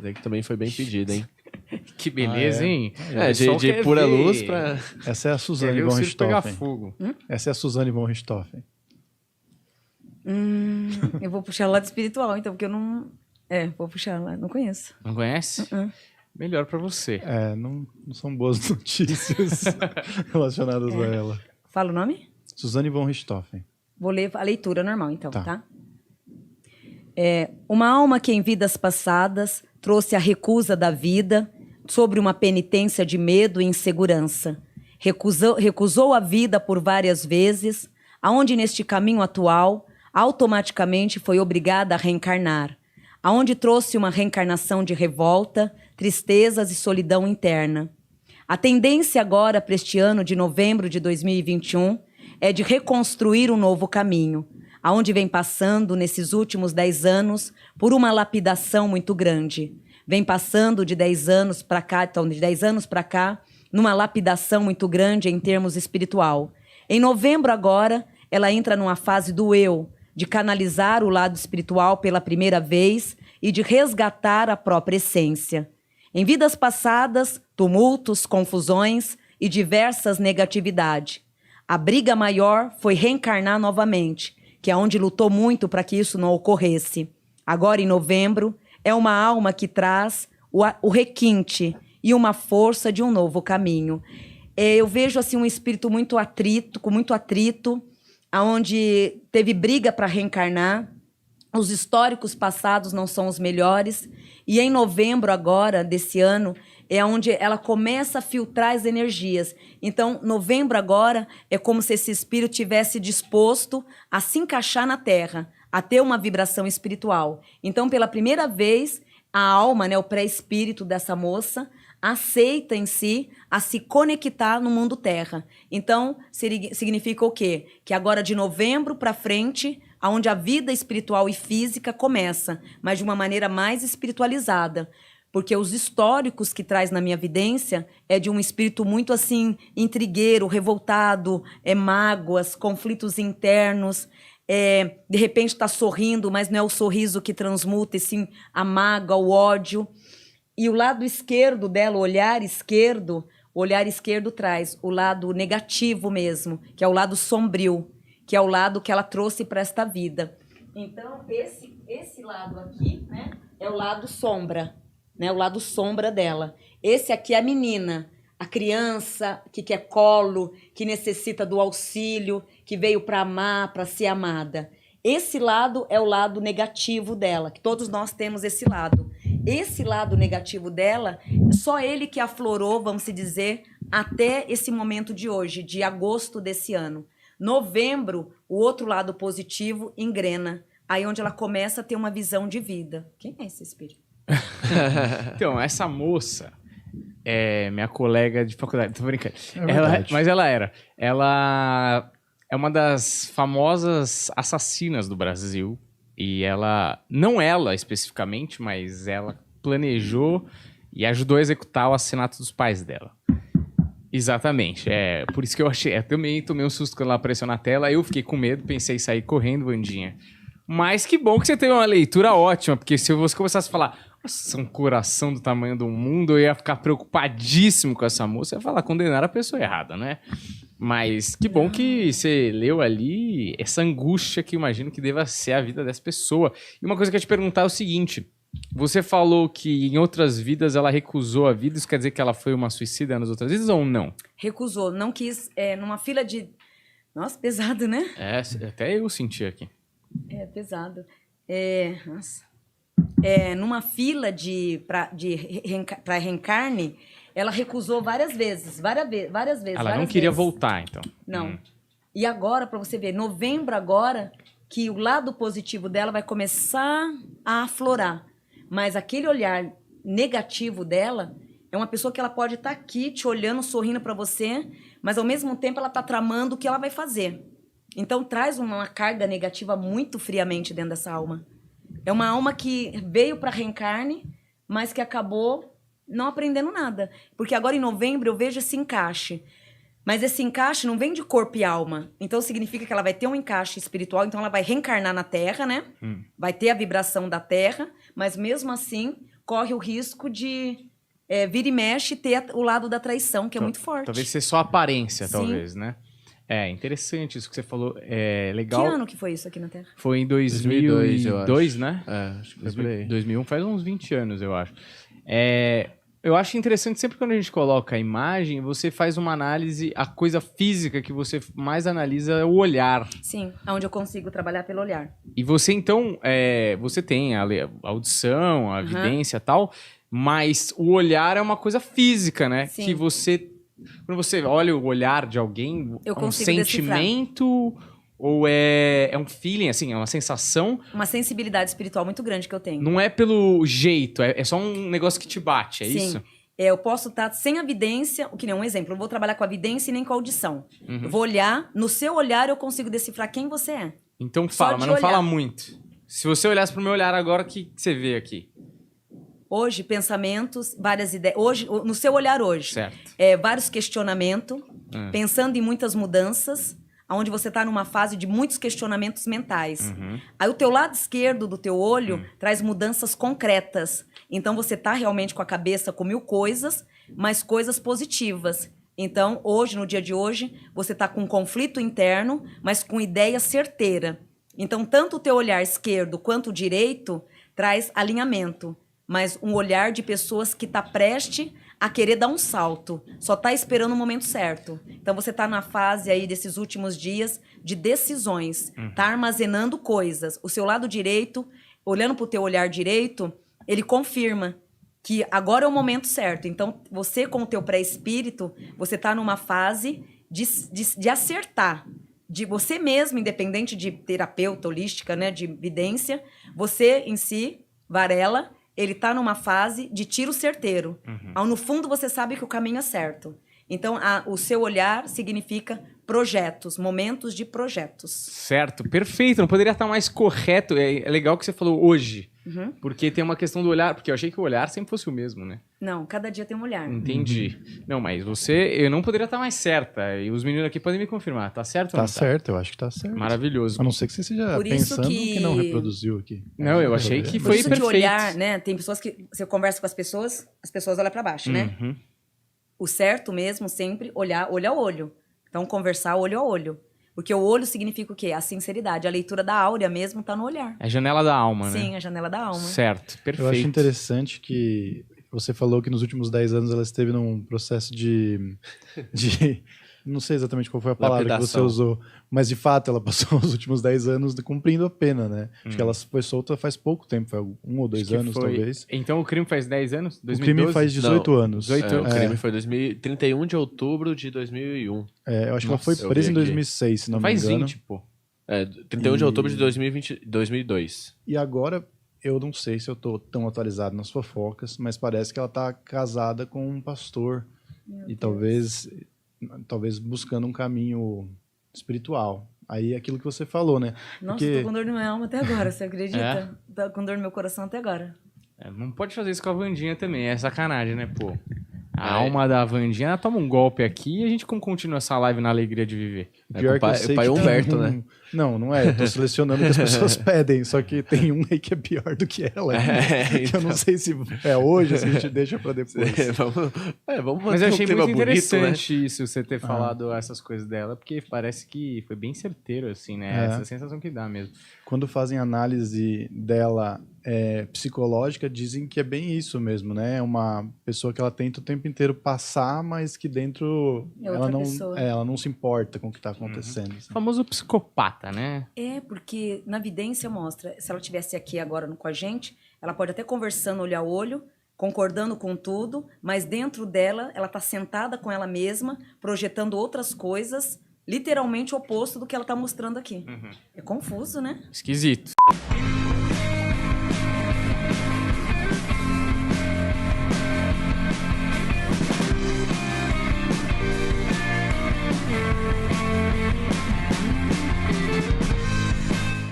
Daí que também foi bem pedido, hein? Que beleza, hein? De pura luz pra... Essa é a Suzane von pegar Richthofen. fogo. Essa é a Suzane von Richthofen. Eu vou puxar o lado espiritual, então, porque eu não... vou puxar lá, não conheço. Não conhece? Melhor pra você. Não são boas notícias relacionadas a ela. Fala o nome? Suzane von Richthofen. Vou ler a leitura normal, então, tá? Uma alma que em vidas passadas trouxe a recusa da vida sobre uma penitência de medo e insegurança. Recusou a vida por várias vezes, aonde neste caminho atual automaticamente foi obrigada a reencarnar, aonde trouxe uma reencarnação de revolta, tristezas e solidão interna. A tendência agora para este ano de novembro de 2021 é de reconstruir um novo caminho, aonde vem passando nesses últimos 10 anos por uma lapidação muito grande. Vem passando de 10 anos para cá, então de 10 anos para cá, numa lapidação muito grande em termos espiritual. Em novembro agora, ela entra numa fase do eu, de canalizar o lado espiritual pela primeira vez e de resgatar a própria essência. Em vidas passadas, tumultos, confusões e diversas negatividades. A briga maior foi reencarnar novamente, que é onde lutou muito para que isso não ocorresse. Agora, em novembro, é uma alma que traz o requinte e uma força de um novo caminho. Eu vejo assim um espírito muito atrito, com muito atrito, onde teve briga para reencarnar. Os históricos passados não são os melhores. E em novembro agora, desse ano, é onde ela começa a filtrar as energias. Então, novembro agora é como se esse espírito tivesse disposto a se encaixar na Terra, a ter uma vibração espiritual. Então, pela primeira vez, a alma, né, o pré-espírito dessa moça, aceita em si a se conectar no mundo Terra. Então, significa o quê? Que agora de novembro para frente, onde a vida espiritual e física começa, mas de uma maneira mais espiritualizada. Porque os históricos que traz na minha vidência é de um espírito muito assim, intrigueiro, revoltado, mágoas, conflitos internos. De repente está sorrindo, mas não é o sorriso que transmuta, e sim a mágoa, o ódio. E o lado esquerdo dela, o olhar esquerdo traz o lado negativo mesmo, que é o lado sombrio, que é o lado que ela trouxe para esta vida. Então, esse lado aqui, né, é o lado sombra, né, o lado sombra dela. Esse aqui é a menina, a criança que quer colo, que necessita do auxílio, que veio para amar, para ser amada. Esse lado é o lado negativo dela, que todos nós temos esse lado. Esse lado negativo dela, só ele que aflorou, vamos dizer, até esse momento de hoje, de agosto desse ano. Novembro, o outro lado positivo engrena. Aí onde ela começa a ter uma visão de vida. Quem é esse espírito? Então, essa moça é minha colega de faculdade. Tô brincando. Mas ela é uma das famosas assassinas do Brasil. E ela, não ela especificamente, mas ela planejou e ajudou a executar o assassinato dos pais dela. Exatamente, por isso que eu achei, eu também tomei um susto quando ela apareceu na tela, eu fiquei com medo, pensei em sair correndo, Vandinha. Mas que bom que você teve uma leitura ótima, porque se você começasse a falar, nossa, um coração do tamanho do mundo, eu ia ficar preocupadíssimo com essa moça, eu ia falar, condenar a pessoa errada, né? Mas que bom que você leu ali essa angústia que eu imagino que deva ser a vida dessa pessoa. E uma coisa que eu ia te perguntar é o seguinte, você falou que em outras vidas ela recusou a vida, isso quer dizer que ela foi uma suicida nas outras vidas ou não? Recusou, não quis, numa fila de... Nossa, pesado, né? Até eu senti aqui. Pesado. Nossa. Numa fila para reencarne, ela recusou várias vezes. Ela não queria voltar, então. Não. E agora, para você ver, novembro agora, que o lado positivo dela vai começar a aflorar. Mas aquele olhar negativo dela é uma pessoa que ela pode estar aqui te olhando, sorrindo para você, mas ao mesmo tempo ela está tramando o que ela vai fazer. Então traz uma carga negativa muito friamente dentro dessa alma. É uma alma que veio para reencarne, mas que acabou não aprendendo nada. Porque agora em novembro eu vejo esse encaixe. Mas esse encaixe não vem de corpo e alma. Então significa que ela vai ter um encaixe espiritual, então ela vai reencarnar na Terra, né? Vai ter a vibração da Terra, mas mesmo assim corre o risco de vira e mexe ter o lado da traição, que é muito forte. Talvez ser só aparência, Sim. talvez, né? É, interessante isso que você falou. É legal. Que ano que foi isso aqui na Terra? Foi em 2002, eu 2002, acho. né? Acho que foi por aí. 2001 faz uns 20 anos, eu acho. Eu acho interessante, sempre quando a gente coloca a imagem, você faz uma análise, a coisa física que você mais analisa é o olhar. Sim, onde eu consigo trabalhar pelo olhar. E você, então, você tem a audição, a evidência e tal, mas o olhar é uma coisa física, né? Sim. Que você, quando você olha o olhar de alguém, Eu é um consigo decifrar. sentimento ou é um feeling, assim, é uma sensação? Uma sensibilidade espiritual muito grande que eu tenho. Não é pelo jeito, é só um negócio que te bate, é Sim. isso? Eu posso estar sem a evidência, o que nem um exemplo, eu não vou trabalhar com a evidência e nem com a audição. Eu vou olhar, no seu olhar eu consigo decifrar quem você é. Então Só fala, de mas não olhar. fala muito. Se você olhasse pro meu olhar agora, o que você vê aqui? Hoje, pensamentos, várias ideias. Hoje, no seu olhar hoje, Certo. vários questionamentos, pensando em muitas mudanças, onde você está numa fase de muitos questionamentos mentais. Aí o teu lado esquerdo do teu olho traz mudanças concretas. Então você está realmente com a cabeça com 1000 coisas, mas coisas positivas. Então, hoje, no dia de hoje, você está com um conflito interno, mas com ideia certeira. Então, tanto o teu olhar esquerdo quanto o direito traz alinhamento, mas um olhar de pessoas que está preste a querer dar um salto, só está esperando o momento certo. Então, você está na fase aí desses últimos dias de decisões, está armazenando coisas. O seu lado direito, olhando para o teu olhar direito, ele confirma que agora é o momento certo. Então, você com o teu pré-espírito, você está numa fase de acertar. De você mesmo, independente de terapeuta holística, né, de vidência, você em si, Varela, ele está numa fase de tiro certeiro. No fundo, você sabe que o caminho é certo. Então, o seu olhar significa projetos, momentos de projetos. Certo, perfeito. Não poderia estar mais correto. É legal que você falou hoje. Porque tem uma questão do olhar. Porque eu achei que o olhar sempre fosse o mesmo, né? Não, cada dia tem um olhar. Entendi. Não, mas eu não poderia estar mais certa. E os meninos aqui podem me confirmar. Tá certo ou Tá não certo, eu acho que tá certo. Maravilhoso. A não ser que você esteja Por isso pensando que não reproduziu aqui. Não, eu achei que Por foi isso perfeito. que olhar, né? Tem pessoas que você conversa com as pessoas olham para baixo, né? O certo mesmo sempre olhar olho a olho. Então conversar olho a olho. Porque o olho significa o quê? A sinceridade. A leitura da áurea mesmo tá no olhar. É a janela da alma, né? Sim, a janela da alma. Certo, perfeito. Eu acho interessante que você falou que nos últimos 10 anos ela esteve num processo de não sei exatamente qual foi a palavra que você usou, mas de fato ela passou os últimos 10 anos cumprindo a pena, né? Acho que ela foi solta faz pouco tempo, foi 1 ou 2 anos talvez. Então o crime faz 10 anos? 2012? O crime faz 18 anos. 18 anos. O crime foi 31 de outubro de 2001. Eu acho que ela foi eu presa vi em aqui. 2006, se não me Faz engano. 20, pô. 31 de outubro de 2002. E agora, eu não sei se eu tô tão atualizado nas fofocas, mas parece que ela tá casada com um pastor. E talvez buscando um caminho espiritual. Aí é aquilo que você falou, né? Nossa, eu tô com dor na minha alma até agora, você acredita? Tô com dor no meu coração até agora. Não pode fazer isso com a Wandinha também, é sacanagem, né, pô? A alma da Wandinha, ela toma um golpe aqui e a gente continua essa live na alegria de viver. Pior que eu sei pai que tem Humberto, né? Não é. Eu tô selecionando o que as pessoas pedem. Só que tem um aí que é pior do que ela. Que eu não sei se é hoje, se a gente deixa pra depois. Vamos Mas eu achei tema muito bonito, interessante isso, você ter falado essas coisas dela, porque parece que foi bem certeiro, assim, né? Essa sensação que dá mesmo. Quando fazem análise dela psicológica, dizem que é bem isso mesmo, né? É uma pessoa que ela tenta o tempo inteiro passar, mas que dentro ela não se importa com o que tá acontecendo. Assim. O famoso psicopata, né? Porque na vidência mostra, se ela estivesse aqui agora com a gente, ela pode até conversando olho a olho, concordando com tudo, mas dentro dela, ela tá sentada com ela mesma, projetando outras coisas, literalmente o oposto do que ela tá mostrando aqui. É confuso, né? Esquisito.